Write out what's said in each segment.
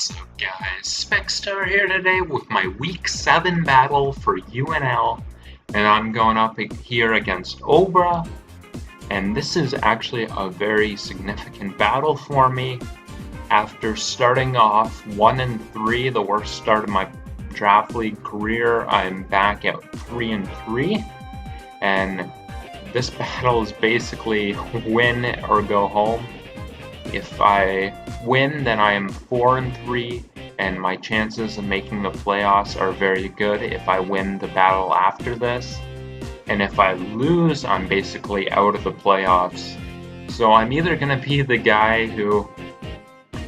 What's up, guys? Specstar here today with my Week 7 battle for UNL, and I'm going up here against Obra, and this is actually a very significant battle for me. After starting off 1-3, the worst start of my draft league career, I'm back at 3-3, and this battle is basically win or go home. If I win, then I am 4-3, and my chances of making the playoffs are very good if I win the battle after this. And if I lose, I'm basically out of the playoffs. So I'm either going to be the guy who,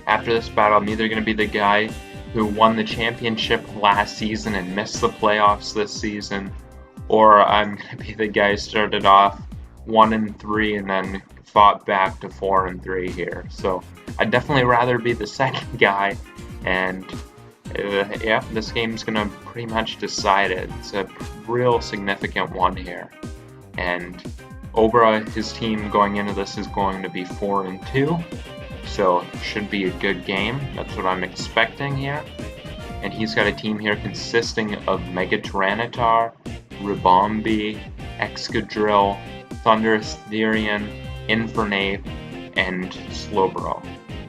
after this battle, I'm either going to be the guy who won the championship last season and missed the playoffs this season, or I'm going to be the guy who started off 1-3 and then fought back to 4-3 here. So I'd definitely rather be the second guy, and yeah, this game's gonna pretty much decide it. It's a real significant one here, and Obra, his team going into this is going to be 4-2, so it should be a good game. That's what I'm expecting here. And he's got a team here consisting of Mega Tyranitar, Ribombee, Excadrill, Thundurus Therian, Infernape, and Slowbro.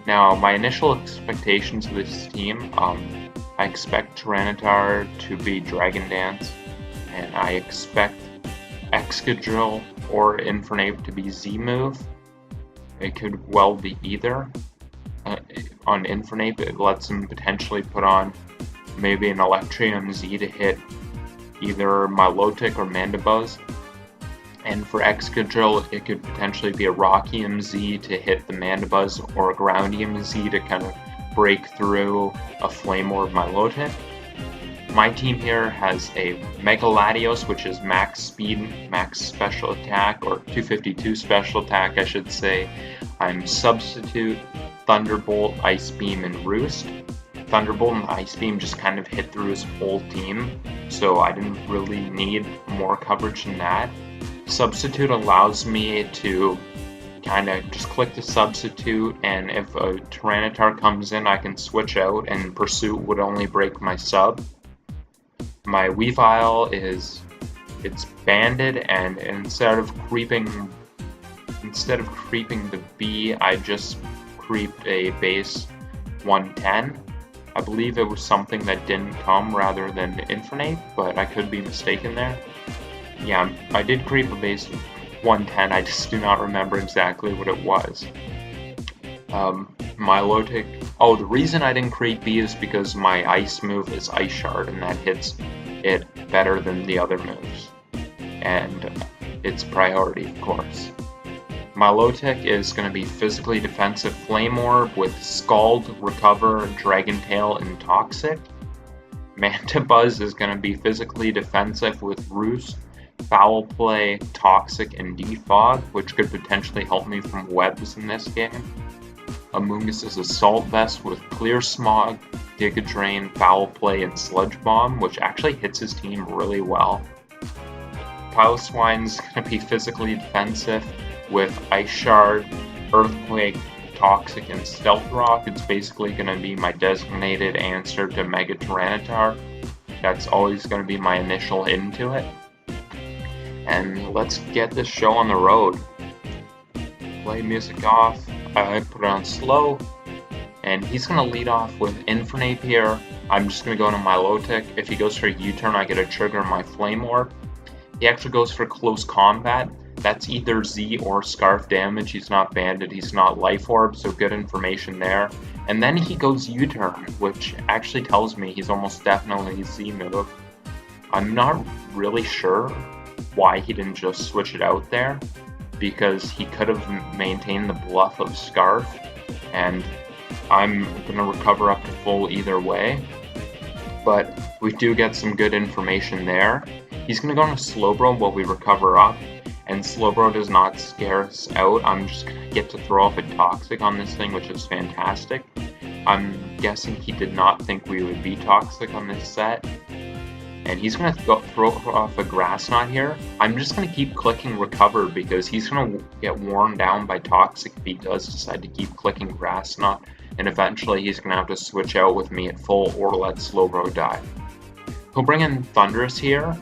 Now, my initial expectations of this team, I expect Tyranitar to be Dragon Dance, and I expect Excadrill or Infernape to be Z-Move. It could well be either. On Infernape, it lets him potentially put on maybe an Electrium Z to hit either Milotic or Mandibuzz. And for Excadrill, it could potentially be a Rockium Z to hit the Mandibuzz, or a Groundium Z to kind of break through a Flame Orb Milotic. My team here has a Mega Latios, which is max speed, max special attack, or 252 special attack, I should say. I'm Substitute, Thunderbolt, Ice Beam, and Roost. Thunderbolt and Ice Beam just kind of hit through his whole team, so I didn't really need more coverage than that. Substitute allows me to kind of just click the substitute, and if a Tyranitar comes in, I can switch out, and Pursuit would only break my sub. My Weavile it's banded, and instead of creeping the B, I just creeped a base 110. I believe it was something that didn't come rather than Infernape, but I could be mistaken there. Yeah, I did creep a base 110, I just do not remember exactly what it was. Milotic, the reason I didn't creep B is because my ice move is Ice Shard, and that hits it better than the other moves. And it's priority, of course. Milotic is going to be physically defensive Flame Orb with Scald, Recover, Dragon Tail, and Toxic. Mandibuzz is going to be physically defensive with Roost, Foul Play, Toxic, and Defog, which could potentially help me from webs in this game. Amoonguss is Assault Vest with Clear Smog, Giga Drain, Foul Play, and Sludge Bomb, which actually hits his team really well. Piloswine is going to be physically defensive with Ice Shard, Earthquake, Toxic, and Stealth Rock. It's basically going to be my designated answer to Mega Tyranitar. That's always going to be my initial into it. And let's get this show on the road. Play music off. I put it on slow. And he's going to lead off with Infernape here. I'm just going to go into Milotic. If he goes for a U-turn, I get to trigger my Flame Orb. He actually goes for Close Combat. That's either Z or Scarf damage. He's not banded, he's not Life Orb, so good information there. And then he goes U-turn, which actually tells me he's almost definitely Z move. I'm not really sure why he didn't just switch it out there, because he could have maintained the bluff of Scarf, and I'm going to recover up to full either way. But we do get some good information there. He's going to go into Slowbro while we recover up, and Slowbro does not scare us out. I'm just going to get to throw off a Toxic on this thing, which is fantastic. I'm guessing he did not think we would be Toxic on this set. And he's going to throw off a Grass Knot here. I'm just going to keep clicking Recover because he's going to get worn down by Toxic if he does decide to keep clicking Grass Knot and eventually he's going to have to switch out with me at full or let Slowbro die. He'll bring in Thunderous here,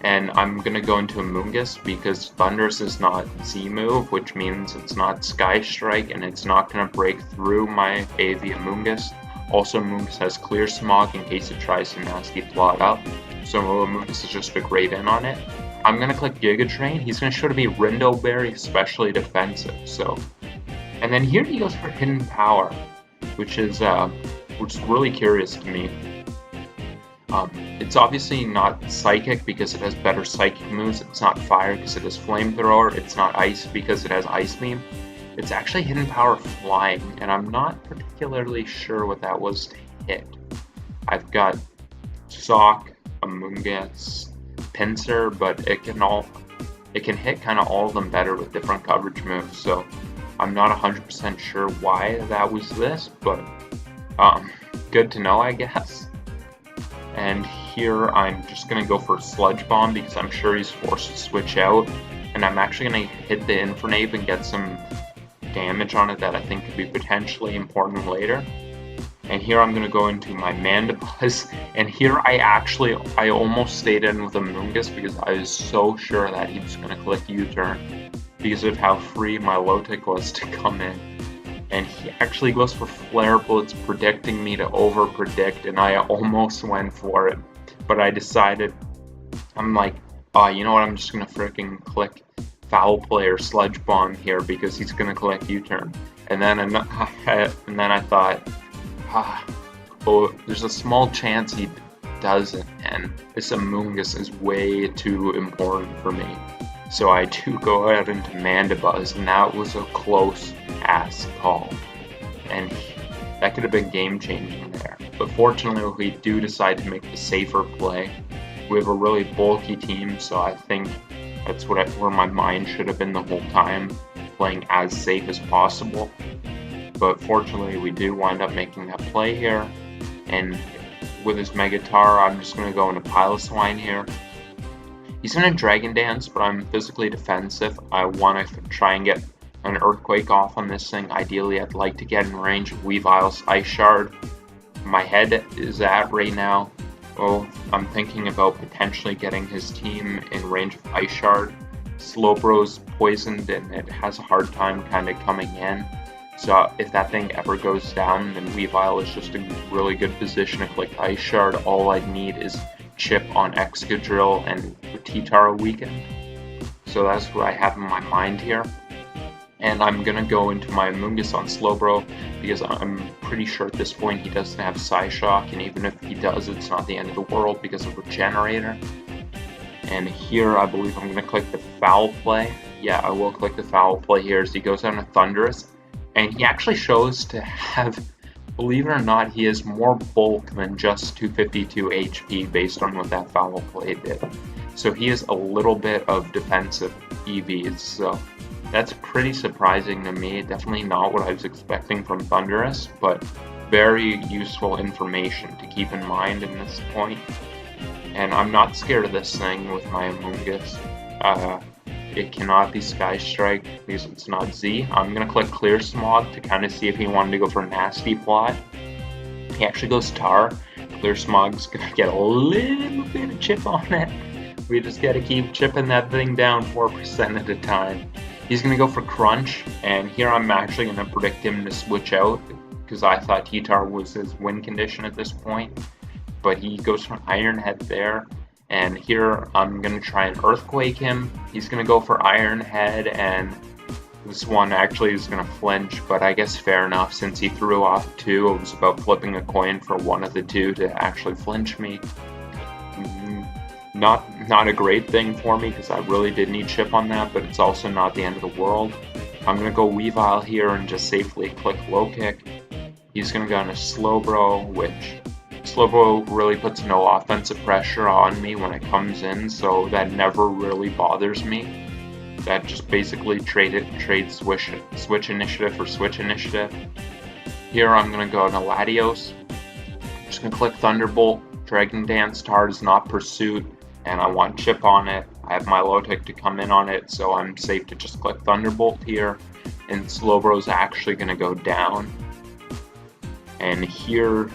and I'm going to go into Amoonguss because Thunderous is not Z move, which means it's not Sky Strike, and it's not going to break through my AV Amoonguss. Also, Amoonguss has Clear Smog in case it tries to nasty plot up, so Amoonguss is just a great in on it. I'm going to click Giga Drain. He's going to show to be Rindo Berry, especially defensive, so... And then here he goes for Hidden Power, which is really curious to me. It's obviously not Psychic because it has better Psychic moves. It's not Fire because it has Flamethrower. It's not Ice because it has Ice Beam. It's actually Hidden Power Flying, and I'm not particularly sure what that was to hit. I've got Sock, Amoonguss, Pinsir, but it can hit kind of all of them better with different coverage moves. So I'm not 100% sure why that was this, but good to know, I guess. And here I'm just going to go for Sludge Bomb because I'm sure he's forced to switch out. And I'm actually going to hit the Infernape and get some damage on it that I think could be potentially important later. And here I'm going to go into my Mandibuzz. And here I almost stayed in with Amoonguss because I was so sure that he was going to click U-turn because of how free my Lotic was to come in. And he actually goes for Flare Blitz, predicting me to over-predict, and I almost went for it. But I decided, I'm like, oh, you know what, I'm just going to freaking click Foul Play or Sludge Bomb here because he's going to click U-turn. And then I thought, oh, there's a small chance he doesn't, and this Amoonguss is way too important for me. So I do go ahead into Mandibuzz, and that was a close-ass call. And that could have been game-changing there. But fortunately, we do decide to make the safer play. We have a really bulky team, so I think that's where my mind should have been the whole time, playing as safe as possible. But fortunately, we do wind up making that play here. And with his Megatar, I'm just going to go into Piloswine here. He's going to Dragon Dance, but I'm physically defensive. I want to try and get an Earthquake off on this thing. Ideally, I'd like to get in range of Weavile's Ice Shard. My head is at right now. Oh, I'm thinking about potentially getting his team in range of Ice Shard. Slowbro's poisoned and it has a hard time kind of coming in. So if that thing ever goes down, then Weavile is just in really good position to click Ice Shard. All I need is Chip on Excadrill and T-Tara weakened. So that's what I have in my mind here. And I'm going to go into my Amoonguss on Slowbro because I'm pretty sure at this point he doesn't have Psyshock, and even if he does, it's not the end of the world because of Regenerator. And here I believe I'm going to click the Foul Play. Yeah, I will click the Foul Play here as he goes down to Thunderous. And he actually shows to have, believe it or not, he has more bulk than just 252 HP based on what that Foul Play did. So he has a little bit of defensive EVs, so that's pretty surprising to me. Definitely not what I was expecting from Thunderous, but very useful information to keep in mind in this point. And I'm not scared of this thing with my Amoonguss. It cannot be Sky Strike because it's not Z. I'm going to click Clear Smog to kind of see if he wanted to go for Nasty Plot. He actually goes Tar. Clear Smog's going to get a little bit of chip on it. We just got to keep chipping that thing down 4% at a time. He's going to go for Crunch, and here I'm actually going to predict him to switch out because I thought T-Tar was his win condition at this point. But he goes for Iron Head there. And here I'm going to try and Earthquake him. He's going to go for Iron Head, and this one actually is going to flinch, but I guess fair enough since he threw off two. It was about flipping a coin for one of the two to actually flinch me. Not a great thing for me because I really did need chip on that, but it's also not the end of the world. I'm going to go Weavile here and just safely click Low Kick. He's going to go into Slowbro, which Slowbro really puts no offensive pressure on me when it comes in, so that never really bothers me. That just basically trade switch initiative for switch initiative. Here I'm going to go to Latios. I'm just going to click Thunderbolt. Dragon Dance Tar is not Pursuit, and I want chip on it. I have my Lotic to come in on it, so I'm safe to just click Thunderbolt here. And Slowbro's actually going to go down. And here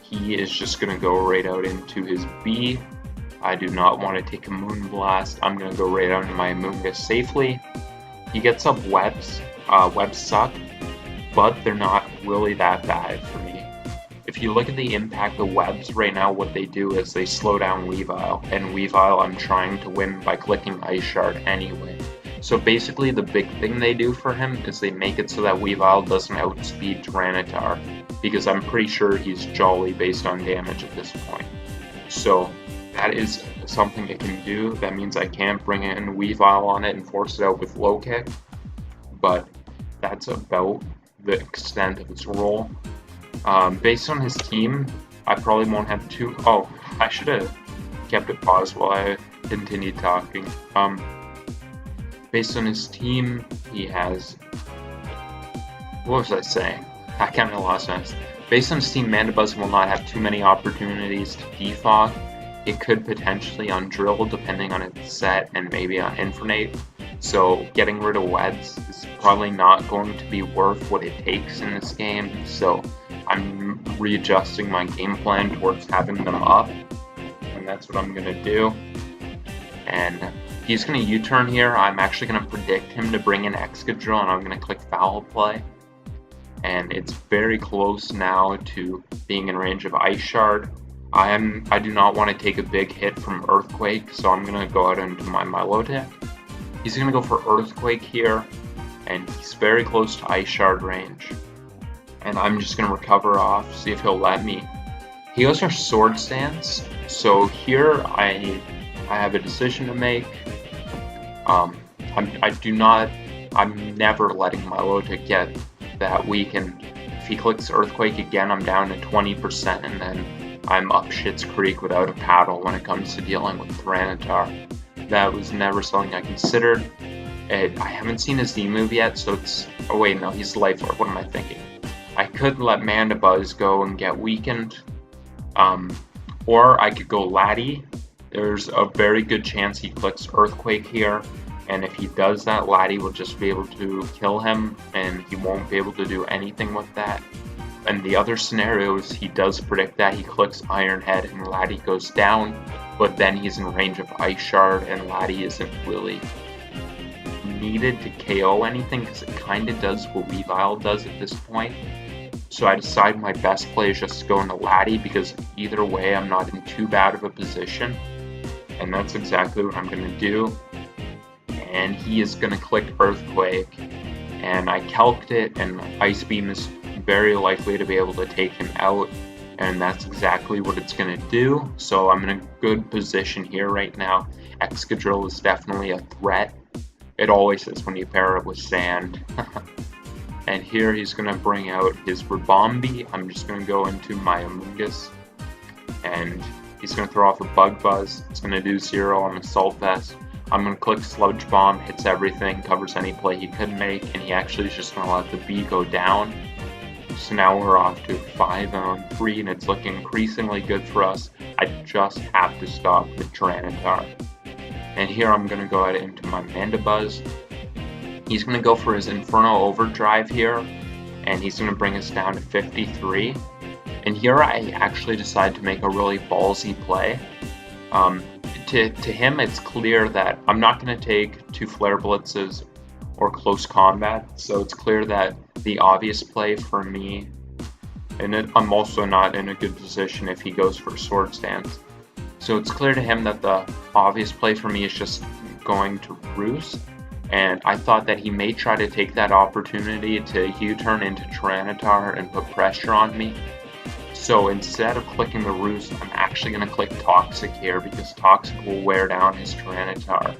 he is just going to go right out into his B. I do not want to take a Moonblast. I'm going to go right out into my Amoonguss safely. He gets up webs. Webs suck, but they're not really that bad for me. If you look at the impact of webs right now, what they do is they slow down Weavile, and Weavile I'm trying to win by clicking Ice Shard anyway. So basically the big thing they do for him is they make it so that Weavile doesn't outspeed Tyranitar, because I'm pretty sure he's Jolly based on damage at this point. So that is something it can do. That means I can't bring in Weavile on it and force it out with low kick, but that's about the extent of its role. Based on his team, I probably won't have two. Oh, I should have kept it paused while I continued talking. Based on his team, he has. What was I saying? I kind of lost my. Based on his team, Mandibuzz will not have too many opportunities to defog. It could potentially undrill depending on its set and maybe on Infernape. So getting rid of webs is probably not going to be worth what it takes in this game. So I'm readjusting my game plan towards having them up, and that's what I'm going to do. And he's going to U-turn here. I'm actually going to predict him to bring in Excadrill, and I'm going to click Foul Play. And it's very close now to being in range of Ice Shard. I do not want to take a big hit from Earthquake, so I'm going to go out into my Milotic. He's going to go for Earthquake here, and he's very close to Ice Shard range. And I'm just going to recover off, see if he'll let me. He goes for Sword Stance, so here I have a decision to make. I'm never letting Milotic get that weak, and if he clicks Earthquake again, I'm down to 20%, and then I'm up Shit's Creek without a paddle when it comes to dealing with Tyranitar. That was never something I considered. I haven't seen his D move yet, so it's... Oh wait, no, he's Life Orb. What am I thinking? I could let Mandibuzz go and get weakened, or I could go Laddie. There's a very good chance he clicks Earthquake here, and if he does that, Laddie will just be able to kill him, and he won't be able to do anything with that. And the other scenarios, he does predict that, he clicks Iron Head and Laddie goes down, but then he's in range of Ice Shard, and Laddie isn't really needed to KO anything, because it kind of does what Weavile does at this point. So I decide my best play is just to go into Laddie, because either way I'm not in too bad of a position. And that's exactly what I'm going to do. And he is going to click Earthquake, and I calced it, and Ice Beam is very likely to be able to take him out, and that's exactly what it's going to do. So I'm in a good position here right now. Excadrill is definitely a threat. It always is when you pair it with Sand. And here he's going to bring out his Ribombee. I'm just going to go into my Amoonguss, and he's going to throw off a Bug Buzz. It's going to do 0 on Assault Vest. I'm going to click Sludge Bomb, hits everything, covers any play he could make, and he actually is just going to let the B go down. So now we're off to 5-on-3, and it's looking increasingly good for us. I just have to stop the Tyranitar. And here I'm going to go ahead into my Mandibuzz. He's going to go for his Inferno Overdrive here, and he's going to bring us down to 53. And here I actually decide to make a really ballsy play. To him, it's clear that I'm not going to take 2 Flare Blitzes or close combat, so it's clear that the obvious play for me, and I'm also not in a good position if he goes for Sword Stance. So it's clear to him that the obvious play for me is just going to Roost, and I thought that he may try to take that opportunity to U-turn into Tyranitar and put pressure on me. So instead of clicking the Roost, I'm actually going to click Toxic here, because Toxic will wear down his Tyranitar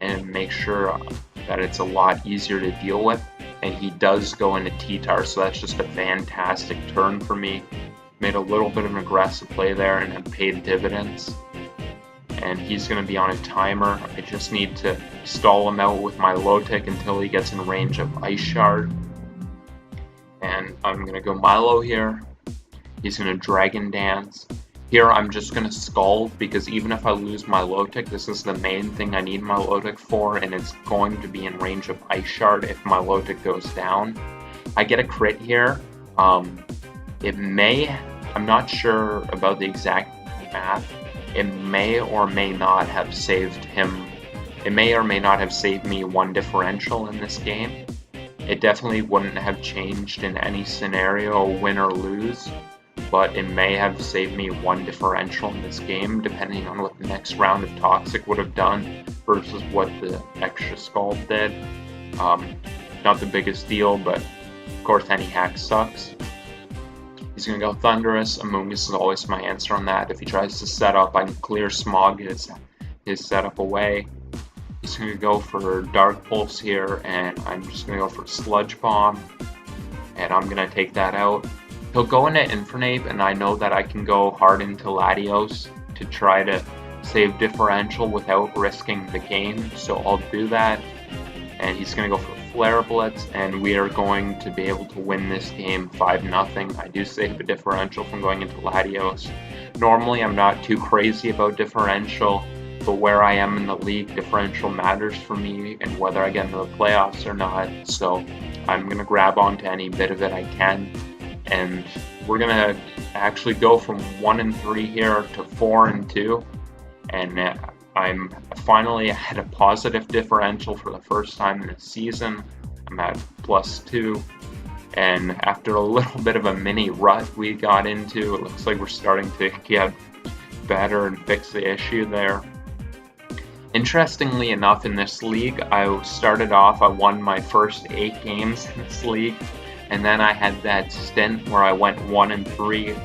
and make sure that it's a lot easier to deal with. And he does go into T-Tar, so that's just a fantastic turn for me. Made a little bit of an aggressive play there and have paid dividends. And he's going to be on a timer. I just need to stall him out with my Milotic until he gets in range of Ice Shard. And I'm going to go Milo here. He's going to Dragon Dance. Here I'm just going to Scald, because even if I lose my Milotic, this is the main thing I need my Milotic for, and it's going to be in range of Ice Shard if my Milotic goes down. I get a crit here, It may, I'm not sure about the exact math, it may or may not have saved him. It may or may not have saved me 1 differential in this game. It definitely wouldn't have changed in any scenario, win or lose, but it may have saved me 1 differential in this game, depending on what the next round of Toxic would have done versus what the extra Scald did. Not the biggest deal, but of course any hack sucks. He's going to go Thunderous. Amoonguss is always my answer on that. If he tries to set up, I can clear Smog his setup away. He's going to go for Dark Pulse here, and I'm just going to go for Sludge Bomb, and I'm going to take that out. He'll go into Infernape, and I know that I can go hard into Latios to try to save differential without risking the game, so I'll do that. And he's going to go for Flare Blitz, and we are going to be able to win this game 5-0. I do save a differential from going into Latios. Normally I'm not too crazy about differential, but where I am in the league, differential matters for me and whether I get into the playoffs or not. So I'm going to grab onto any bit of it I can. And we're going to actually go from 1-3 here to 4-2. And I'm finally at a positive differential for the first time in the season. I'm at +2. And after a little bit of a mini rut we got into, it looks like we're starting to get better and fix the issue there. Interestingly enough, in this league, I started off, I won my first 8 games in this league, and then I had that stint where I went 1-3,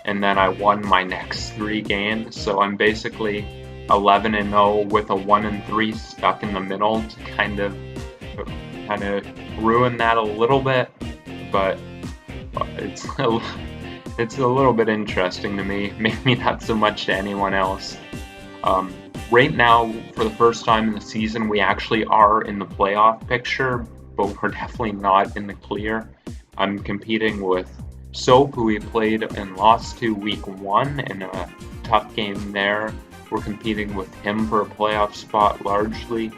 and then I won my next 3 games, so I'm basically 11-0 with a 1-3 stuck in the middle to kind of ruin that a little bit, but it's a little bit interesting to me, maybe not so much to anyone else. Right now, for the first time in the season, we actually are in the playoff picture, but we're definitely not in the clear. I'm competing with Soap, who we played and lost to week 1 in a tough game there. We're competing with him for a playoff spot largely,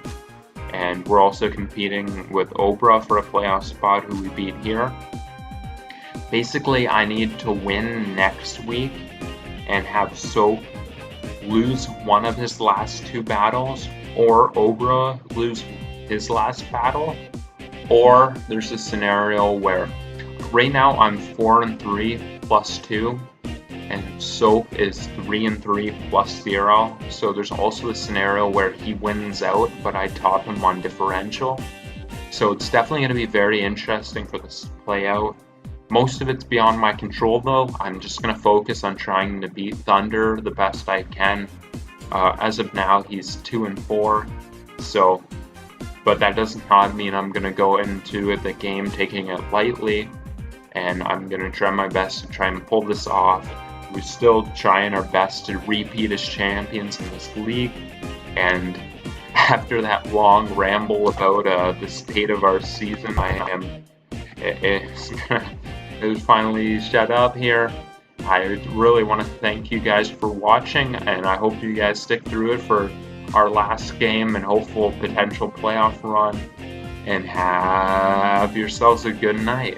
and we're also competing with Obra for a playoff spot, who we beat here. Basically, I need to win next week and have Soap lose one of his last 2 battles, or Obra lose his last battle, or there's a scenario where right now I'm 4-3 +2, and Soap is 3-3 +0, so there's also a scenario where he wins out, but I top him on differential. So it's definitely going to be very interesting for this to play out. Most of it's beyond my control though. I'm just going to focus on trying to beat Thunder the best I can. As of now, he's 2-4, so, but that does not mean I'm going to go into the game taking it lightly, and I'm going to try my best to try and pull this off. We're still trying our best to repeat as champions in this league, and after that long ramble about the state of our season, it's finally shut up here. I really want to thank you guys for watching, and I hope you guys stick through it for our last game and hopeful potential playoff run, and have yourselves a good night.